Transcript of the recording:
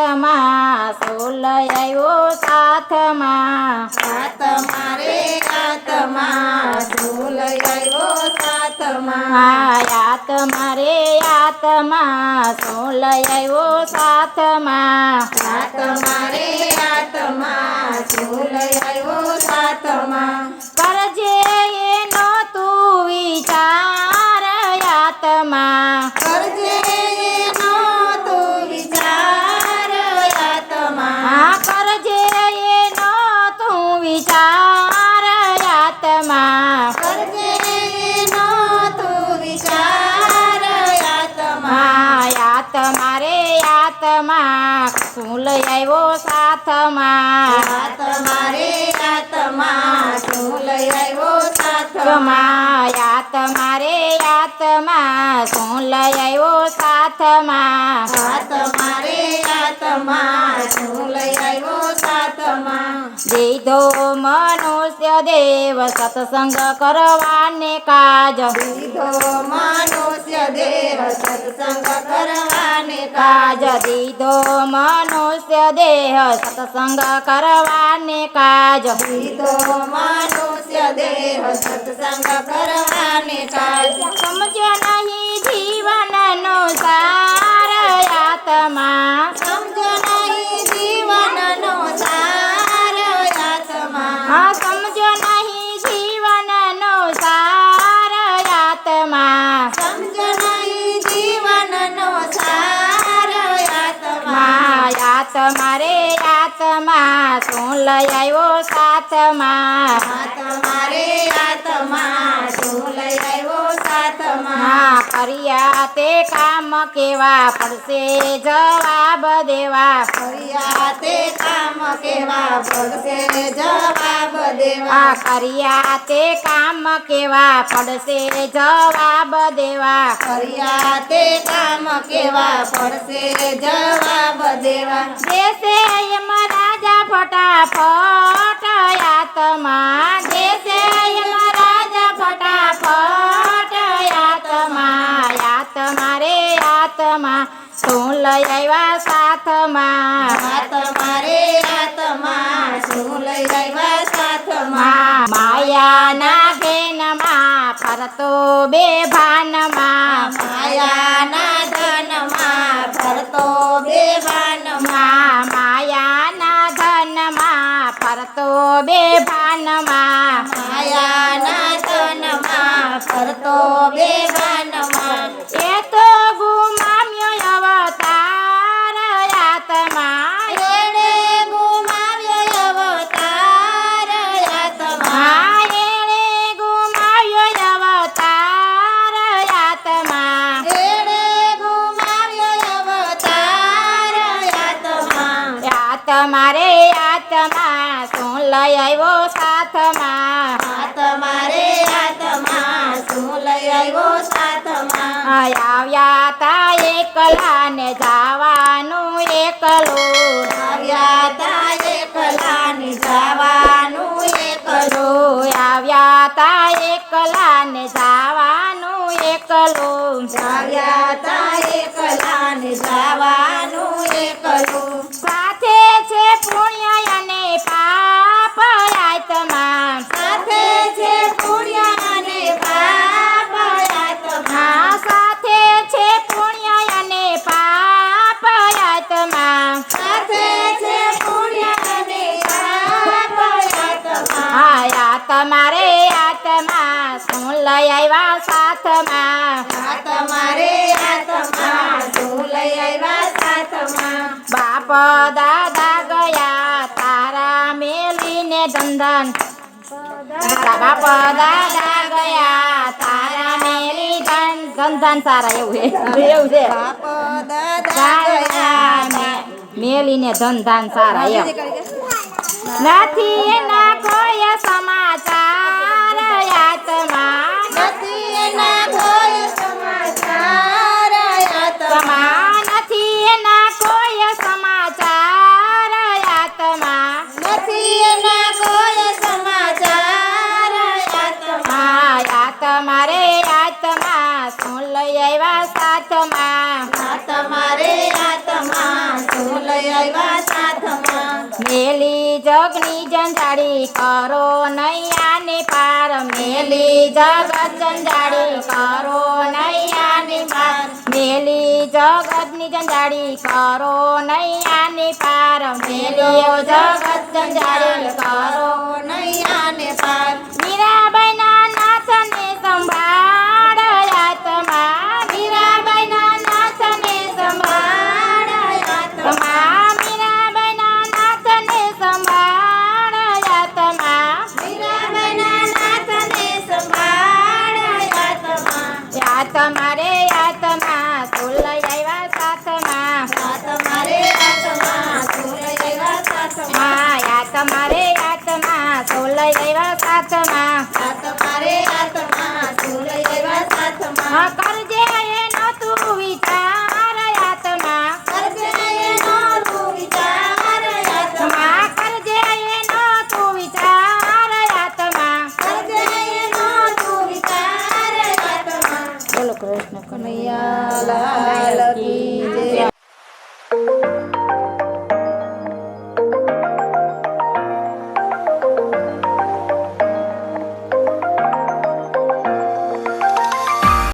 આત્મા શું લઈ આવ્યો સાથમાં આત્મા રે આત્મા શું લઈ આવ્યો સાથમાં આત્મા રે આત્મા શું લઈ આવ્યો સાથમાં આત્મા રે આત્મા શું લઈ આવ્યો સાથમાં કરજે એનો તું વિચાર આત્મા કરજે એનો તું વિચાર આત્મા કરજે એનો તું વિચાર આત્મા કરજે એનો તું વિચાર આત્મા આત્મા રે આત્મા શું લઈ આવ્યો સાથમાં આત્મા રે આત્મા શું લઈ આવ્યો સાથમાં આત્મા રે આત્મા શું લઈ આવ્યો સાથમાં આત્મા રે આત્મા શું લઈ આવ્યો સાથમાં દીધો મનુષ્ય દેવ સત્સંગ કરવાને કાજ દીધો મનુષ્ય દેહ સત્સંગ કરવાને કાજ દીધો મનુષ્ય દેહ સત્સંગ કરવાને કાજ દીધો મનુષ્ય દેહ સત્સંગ કરવાને કાજ સમજો નહીં જીવનનો સાર આત્મા સમજો નહીં જીવનનો સાર આત્મા સમજો નહીં જીવનનો સાર આત્મા સમજો નહીં જીવનનો સાર આત્મા આત્મા રે આત્મા શું લઈ આવ્યો સાથમાં આત્મા રે આત્મા શું લઈ આવ્યો સાથમાં કર્યા તે કામ કેવા પડશે જવાબ દેવા કર્યા તે કામ કેવા પડશે જવાબ દેવા કર્યા તે કામ કેવા પડશે જવાબ દેવા કર્યા તે કામ કેવા પડશે જવાબ દેવા દેશે એમ રાજા ફટાફટ આત્મા દેશે એમ રાજા ફટાફટ આત્મા રે આત્મા શું લઈ આવ્યા સાથમાં આત્મા રે આત્મા શું લઈ આવ્યા સાથમાં માયાના ઘેનમાં ફરતો બે ભાનમાં માયાના ધનમાં ફરતો બેભાનમાં માયાના ધનમાં ફરતો બે ભાનમાં માયાના ધનમાં ફરતો બેભાનમાં એ તો ગુમામ્યો અવતાર આત્મા એણે ગુમાવ્યો અવતાર આત્મા એણે ગુમાવ્યો અવતાર આત્મા એણે ગુમાવ્યો અવતાર આત્મા આત્મા રે આત્મા શું લઈ આવ્યો સાથમાં આત્મા રે આત્મા શું લઈ આવ્યો સાથમાં આવ્યા તા એકલા ને જવાનું એકલું આવ્યા તા એકલા ને જવાનું એકલું આવ્યા તા એકલા ને જવાનું એકલું આવ્યા તા એકલા ને જવાનું એકલું સાથે છે પુણ્ય અને પાપ આત્મા સાથે છે પુણ્ય અને પાપ આત્મા સાથે છે પુણ્ય અને પાપ આત્મા સાથે છે પુણ્ય અને પાપ આત્મા આત્મા રે આત્મા શું લઈ આવ્યા સાથમાં આત્મા રે આત્મા શું લઈ આવ્યા સાથમાં બાપ દાદા ગયા તારા મેલીને ધંધન બાપ દાદા ગયા તારા મેલી ધંધન સારા એવું છે બાપ દાદા ગયા મેલીને ધંધાન સારા એમ નથી એના કોઈ સમાચાર આત્મા નથી એના કોઈ સમાચાર આત્મા નથી એના કોઈ સમાચાર આત્મા નથી એના કોઈ સમાચાર આત્મા આત્મા રે આત્મા શું લઈ આવ્યા સાથમાં આત્મા રે આત્મા શું લઈ આવ્યા સાથમાં મેલી જગની જંજાળી કરો નૈયાને પાર મેલી જગત જંજાળી કરો નૈયાને પાર મેલી જગતની જંજાળી કરો નૈયાને પાર મેલી જગત જંજાળી કરો નૈયાને પાર મીરાબાઈના નાથને સંભાળ આત્મા મીરાબાઈના નાથને સંભાળ આત્મા મીરાબાઈના નાથને સંભાળ આત્મા મીરાબાઈના નાથને સંભાળ આત્મા તમારે આત્મા શું લઈ આવ્યા સાથમાં તમારે આત્મા શું લઈ આવ્યા સાથમાં તમારે આત્મા શું લઈ આવ્યા સાથમાં તમારે આત્મા શું લઈ આવ્યા સાથમાં કરજે એનો તું વિચાર આત્મા કરજે એનો તું વિચાર આત્મા કરજે એનો તું વિચાર આત્મા કરજે એનો તું વિચાર આત્મા બોલો કૃષ્ણ કનૈયા કનૈયા લાલ કી